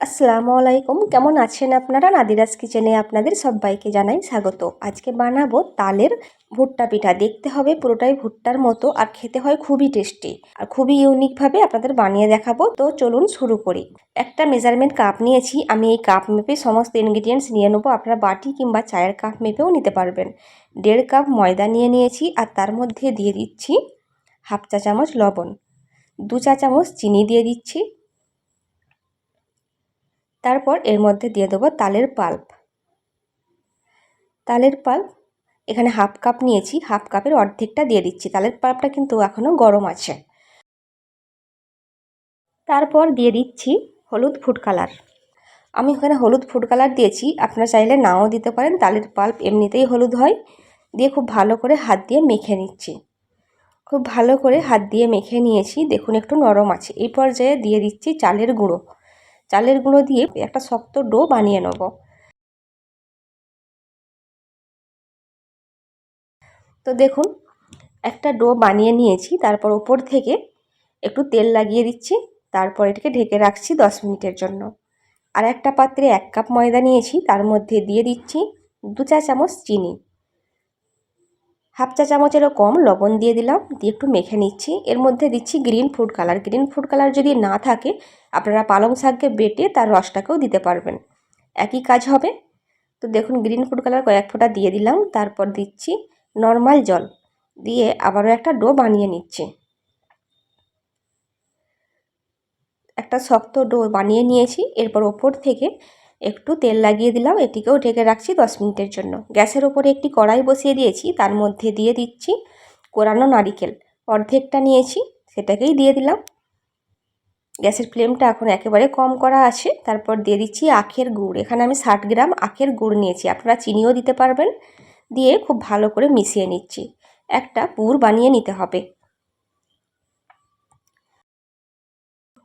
আসসালামু আলাইকুম, কেমন আছেন আপনারা? নাদিরাজ কিচেনে আপনাদের সবাইকে জানাই স্বাগত। আজকে বানাবো তালের ভুট্টা পিঠা। দেখতে হবে পুরোটাই ভুট্টার মতো, আর খেতে হয় খুবই টেস্টি আর খুবই ইউনিকভাবে আপনাদের বানিয়ে দেখাবো। তো চলুন শুরু করি। একটা মেজারমেন্ট কাপ নিয়েছি, আমি এই কাপ মেপে সমস্ত ইনগ্রিডিয়েন্টস নিয়ে নেবো। আপনারা বাটি কিংবা চায়ের কাপ মেপেও নিতে পারবেন। 1.5 কাপ ময়দা নিয়ে নিয়েছি, আর তার মধ্যে দিয়ে দিচ্ছি হাফ চা চামচ লবণ, 2 চা চামচ চিনি দিয়ে দিচ্ছি। তারপর এর মধ্যে দিয়ে দেবো তালের পাল্প। এখানে হাফ কাপ নিয়েছি, হাফ কাপের অর্ধেকটা দিয়ে দিচ্ছি। তালের পাল্পটা কিন্তু এখনও গরম আছে। তারপর দিয়ে দিচ্ছি হলুদ ফুড কালার। আমি এখানে হলুদ ফুড কালার দিয়েছি, আপনারা চাইলে নাও দিতে পারেন। তালের পাল্প এমনিতেই হলুদ হয়। দিয়ে খুব ভালো করে হাত দিয়ে মেখে নিচ্ছি। খুব ভালো করে হাত দিয়ে মেখে নিয়েছি। দেখুন একটু নরম আছে। এই পর্যায়ে দিয়ে দিচ্ছি চালের গুঁড়ো। চালের গুঁড়ো দিয়ে একটা শক্ত ডো বানিয়ে নেব। তো দেখুন একটা ডো বানিয়ে নিয়েছি। তারপর ওপর থেকে একটু তেল লাগিয়ে দিচ্ছি। তারপর এটাকে ঢেকে রাখছি 10 মিনিটের জন্য। আর একটা পাত্রে 1 কাপ ময়দা নিয়েছি, তার মধ্যে দিয়ে দিচ্ছি 2 চা চামচ চিনি, হাফ চা চামচেরও কম লবণ দিয়ে দিলাম। দিয়ে একটু মেখে নিচ্ছি। এর মধ্যে দিচ্ছি green food colour. Green food colour যদি না থাকে আপনারা পালং শাককে বেটে তার রসটাকেও দিতে পারবেন, একই কাজ হবে। তো দেখুন গ্রিন ফুড কালার কয়েক ফোঁটা দিয়ে দিলাম। তারপর দিচ্ছি নর্মাল জল দিয়ে আবারও একটা ডো বানিয়ে নিচ্ছি। একটা শক্ত ডো বানিয়ে নিয়েছি। এরপর ওপর থেকে একটু তেল লাগিয়ে দিলাম। এটিকেও ঢেকে রাখছি 10 মিনিটের জন্য। গ্যাসের ওপরে একটি কড়াই বসিয়ে দিয়েছি, তার মধ্যে দিয়ে দিচ্ছি কোরানো নারিকেল। অর্ধেকটা নিয়েছি, সেটাকেই দিয়ে দিলাম। গ্যাসের ফ্লেমটা এখন একেবারে কম করা আছে। তারপর দিয়ে দিচ্ছি আখের গুড়। এখানে আমি 60 গ্রাম আখের গুড় নিয়েছি, আপনারা চিনিও দিতে পারবেন। দিয়ে খুব ভালো করে মিশিয়ে নিচ্ছি। একটা পুর বানিয়ে নিতে হবে।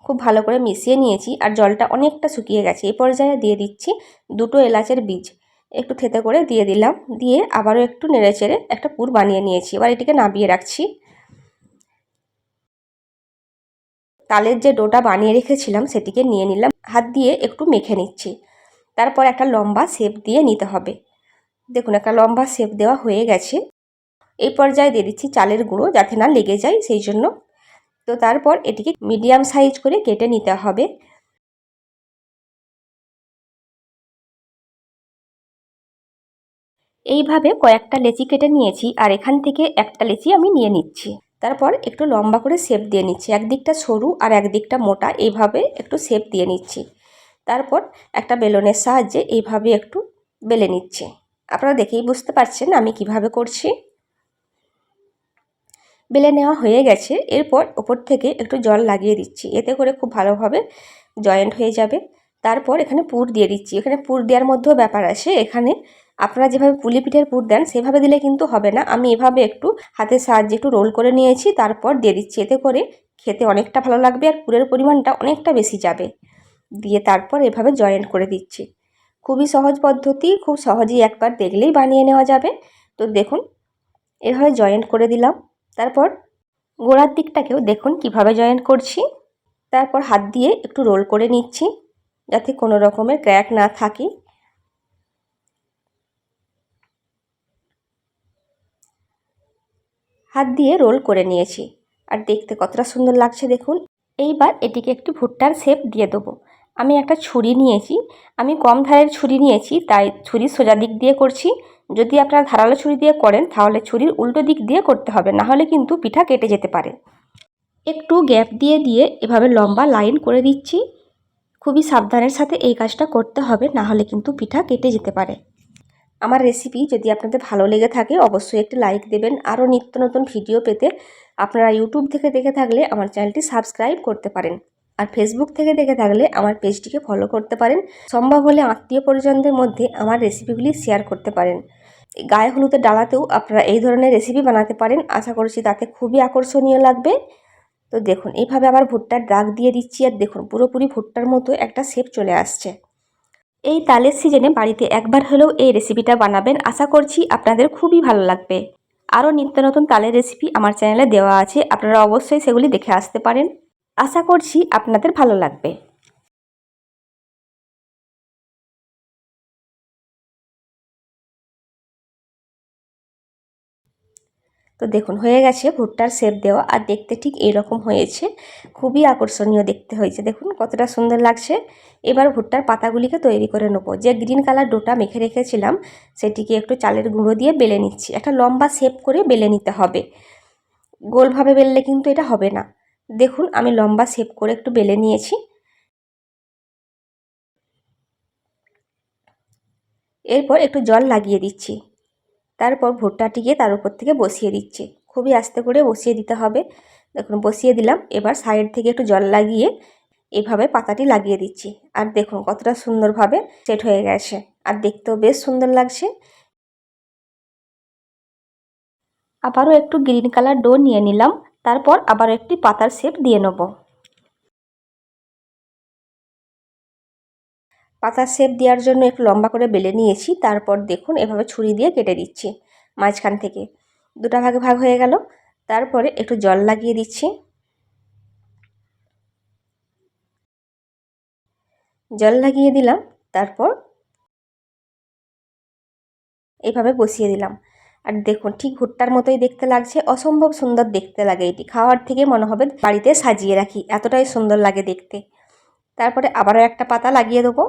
খুব ভালো করে মিশিয়ে নিয়েছি, আর জলটা অনেকটা শুকিয়ে গেছে। এই পর্যায়ে দিয়ে দিচ্ছি 2টো এলাচের বীজ, একটু থেতে করে দিয়ে দিলাম। দিয়ে আবারও একটু নেড়েচেড়ে একটা পুর বানিয়ে নিয়েছি। এবার এটিকে নামিয়ে রাখছি। তালের যে ডোটা বানিয়ে রেখেছিলাম সেটিকে নিয়ে নিলাম, হাত দিয়ে একটু মেখে নিচ্ছি। তারপর একটা লম্বা শেপ দিয়ে নিতে হবে। দেখুন একটা লম্বা শেপ দেওয়া হয়ে গেছে। এই পর্যায়ে দিয়ে দিচ্ছি চালের গুঁড়ো, যাতে না লেগে যায় সেই জন্য। তো তারপর এটিকে মিডিয়াম সাইজ করে কেটে নিতে হবে। এইভাবে কয়েকটা লেচি কেটে নিয়েছি, আর এখান থেকে একটা লেচি আমি নিয়ে নিচ্ছি। তারপর একটু লম্বা করে শেপ দিয়ে নিচ্ছি। একদিকটা সরু আর একদিকটা মোটা, এইভাবে একটু শেপ দিয়ে নিচ্ছি। তারপর একটা বেলনের সাহায্যে এইভাবে একটু বেলে নিচ্ছি। আপনারা দেখেই বুঝতে পারছেন আমি কিভাবে করছি। বেলে নেওয়া হয়ে গেছে। এরপর ওপর থেকে একটু জল লাগিয়ে দিচ্ছি, এতে করে খুব ভালোভাবে জয়েন্ট হয়ে যাবে। তারপর এখানে পুর দিয়ে দিচ্ছি। এখানে পুর দেওয়ার মধ্যেও ব্যাপার আছে। এখানে আপনারা যেভাবে পুলি পিঠের পুর দেন সেভাবে দিলে কিন্তু হবে না। আমি এভাবে একটু হাতের সাহায্যে একটু রোল করে নিয়েছি, তারপর দিয়ে দিচ্ছি। এতে করে খেতে অনেকটা ভালো লাগবে, আর পুরের পরিমাণটা অনেকটা বেশি যাবে। দিয়ে তারপর এভাবে জয়েন্ট করে দিচ্ছি। খুবই সহজ পদ্ধতি, খুব সহজেই একবার দেখলেই বানিয়ে নেওয়া যাবে। তো দেখুন এভাবে জয়েন্ট করে দিলাম। তারপর গোড়ার দিকটাকেও দেখুন কিভাবে জয়েন্ট করছি। তারপর হাত দিয়ে একটু রোল করে নিচ্ছি, যাতে কোনো রকমের ক্র্যাক না থাকে। হাত দিয়ে রোল করে নিয়েছি, আর দেখতে কতটা সুন্দর লাগছে দেখুন। এইবার এটিকে একটি ভুট্টার শেপ দিয়ে দেবো। আমি একটা ছুরি নিয়েছি, আমি কম ধারের ছুরি নিয়েছি, তাই ছুরির সোজা দিক দিয়ে করছি। যদি আপনারা ধারালো ছুরি দিয়ে করেন তাহলে ছুরির উল্টো দিক দিয়ে করতে হবে, না হলে কিন্তু পিঠা কেটে যেতে পারে। একটু গ্যাপ দিয়ে দিয়ে এভাবে লম্বা লাইন করে দিচ্ছি। খুবই সাবধানের সাথে এই কাজটা করতে হবে, না হলে কিন্তু পিঠা কেটে যেতে পারে। আমার রেসিপি যদি আপনাদের ভালো লেগে থাকে অবশ্যই একটি লাইক দেবেন। আরও নিত্য নতুন ভিডিও পেতে আপনারা ইউটিউব থেকে দেখে থাকলে আমার চ্যানেলটি সাবস্ক্রাইব করতে পারেন, আর ফেসবুক থেকে দেখে থাকলে আমার পেজটিকে ফলো করতে পারেন। সম্ভব হলে আত্মীয় পরিজনদের মধ্যে আমার রেসিপিগুলি শেয়ার করতে পারেন। গায়ে হলুদের ডালাতেও আপনারা এই ধরনের রেসিপি বানাতে পারেন। আশা করছি তাতে খুবই আকর্ষণীয় লাগবে। তো দেখুন এইভাবে আবার ভুট্টার দাগ দিয়ে দিচ্ছি, আর দেখুন পুরোপুরি ভুট্টার মতো একটা শেপ চলে আসছে। এই তালের সিজনে বাড়িতে একবার হলেও এই রেসিপিটা বানাবেন, আশা করছি আপনাদের খুবই ভালো লাগবে। আরও নিত্য নতুন তালের রেসিপি আমার চ্যানেলে দেওয়া আছে, আপনারা অবশ্যই সেগুলি দেখে আসতে পারেন। আশা করছি আপনাদের ভালো লাগবে। তো দেখুন হয়ে গেছে ভুট্টার শেপ দেওয়া, আর দেখতে ঠিক এইরকম হয়েছে, খুবই আকর্ষণীয় দেখতে হয়েছে। দেখুন কতটা সুন্দর লাগছে। এবার ভুট্টার পাতাগুলিকে তৈরি করে নেবো। যে গ্রিন কালার ডোটা মেখে রেখেছিলাম সেটিকে একটু চালের গুঁড়ো দিয়ে বেলে নিচ্ছি। একটা লম্বা শেপ করে বেলে নিতে হবে, গোলভাবে বেললে কিন্তু এটা হবে না। দেখুন আমি লম্বা শেপ করে একটু বেলে নিয়েছি। এরপর একটু জল লাগিয়ে দিচ্ছি, তারপর ভুট্টাটিকে তার উপর থেকে বসিয়ে দিচ্ছি। খুবই আস্তে করে বসিয়ে দিতে হবে। দেখুন বসিয়ে দিলাম। এবার সাইড থেকে একটু জল লাগিয়ে এভাবে পাতাটি লাগিয়ে দিচ্ছি। আর দেখুন কতটা সুন্দরভাবে সেট হয়ে গেছে, আর দেখতেও বেশ সুন্দর লাগছে। আবারও একটু গ্রিন কালার ডো নিয়ে নিলাম, তারপর আবার একটি পাতার শেপ দিয়ে নেব। পাতার শেপ দেওয়ার জন্য একটু লম্বা করে বেলে নিয়েছি, তারপর দেখুন এভাবে ছুরি দিয়ে কেটে দিচ্ছি। মাঝখান থেকে দুটা ভাগে ভাগ হয়ে গেল। তারপরে একটু জল লাগিয়ে দিচ্ছি। জল লাগিয়ে দিলাম, তারপর এইভাবে বসিয়ে দিলাম। আর দেখুন ঠিক ভুট্টার মতোই দেখতে লাগছে, অসম্ভব সুন্দর দেখতে লাগে। এটি খাওয়ার থেকে মনে হবে বাড়িতে সাজিয়ে রাখি, এতটাই সুন্দর লাগে দেখতে। তারপরে আবারও একটা পাতা লাগিয়ে দেবো।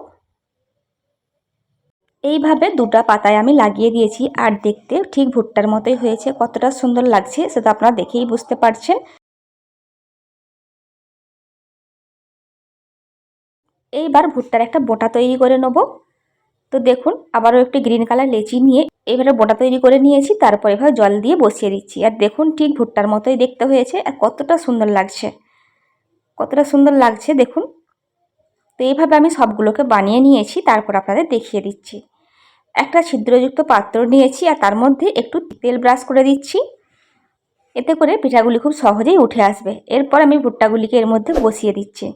এইভাবে দুটা পাতায় আমি লাগিয়ে দিয়েছি, আর দেখতে ঠিক ভুট্টার মতোই হয়েছে। কতটা সুন্দর লাগছে সেটা আপনারা দেখেই বুঝতে পারছেন। এইবার ভুট্টার একটা বোঁটা তৈরি করে নেব। তো দেখুন আবারও একটি গ্রিন কালার লেচি নিয়ে এবারে বোঁটা তৈরি করে নিয়েছি, তারপর এভাবে জল দিয়ে বসিয়ে দিচ্ছি। আর দেখুন ঠিক ভুট্টার মতোই দেখতে হয়েছে, আর কতটা সুন্দর লাগছে, কতটা সুন্দর লাগছে দেখুন। তো এইভাবে আমি সবগুলোকে বানিয়ে নিয়েছি, তারপর আপনাদের দেখিয়ে দিচ্ছি। একটা ছিদ্রযুক্ত পাত্র নিয়েছি, আর তার মধ্যে একটু তেল ব্রাশ করে দিচ্ছি, এতে করে পিঠাগুলি খুব সহজেই উঠে আসবে। এরপর আমি ভুট্টাগুলিকে এর মধ্যে বসিয়ে দিচ্ছি।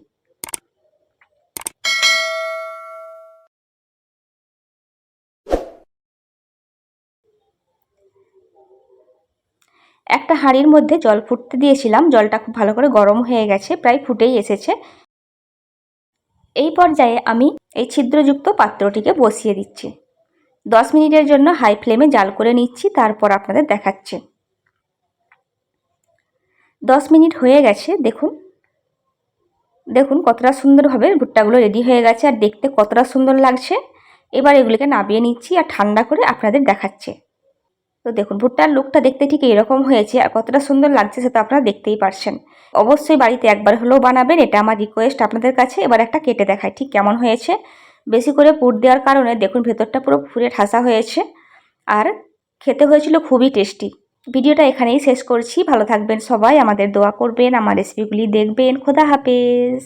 একটা হাঁড়ির মধ্যে জল ফুটতে দিয়েছিলাম, জলটা খুব ভালো করে গরম হয়ে গেছে, প্রায় ফুটেই এসেছে। এই পর্যায়ে আমি এই ছিদ্রযুক্ত পাত্রটিকে বসিয়ে দিচ্ছি। 10 মিনিটের জন্য হাই ফ্লেমে জাল করে নিচ্ছি, তারপর আপনাদের দেখাচ্ছি। 10 মিনিট হয়ে গেছে। দেখুন দেখুন কতটা সুন্দরভাবে ভুট্টাগুলো রেডি হয়ে গেছে, আর দেখতে কতটা সুন্দর লাগছে। এবার এগুলিকে নামিয়ে নিচ্ছি, আর ঠান্ডা করে আপনাদের দেখাচ্ছি। তো দেখুন ভুট্টার লুকটা দেখতে ঠিক এরকম হয়েছে, আর কতটা সুন্দর লাগছে সেটা আপনারা দেখতেই পারছেন। অবশ্যই বাড়িতে একবার হলেও বানাবেন, এটা আমার রিকোয়েস্ট আপনাদের কাছে। এবার একটা কেটে দেখায় ঠিক কেমন হয়েছে। বেশি করে পুর দেওয়ার কারণে দেখুন ভেতরটা পুরো ফুলে ঠাসা হয়েছে, আর খেতে হয়েছিল খুবই টেস্টি। ভিডিওটা এখানেই শেষ করছি। ভালো থাকবেন সবাই, আমাদের দোয়া করবেন, আমার রেসিপিগুলি দেখবেন। খোদা হাফেজ।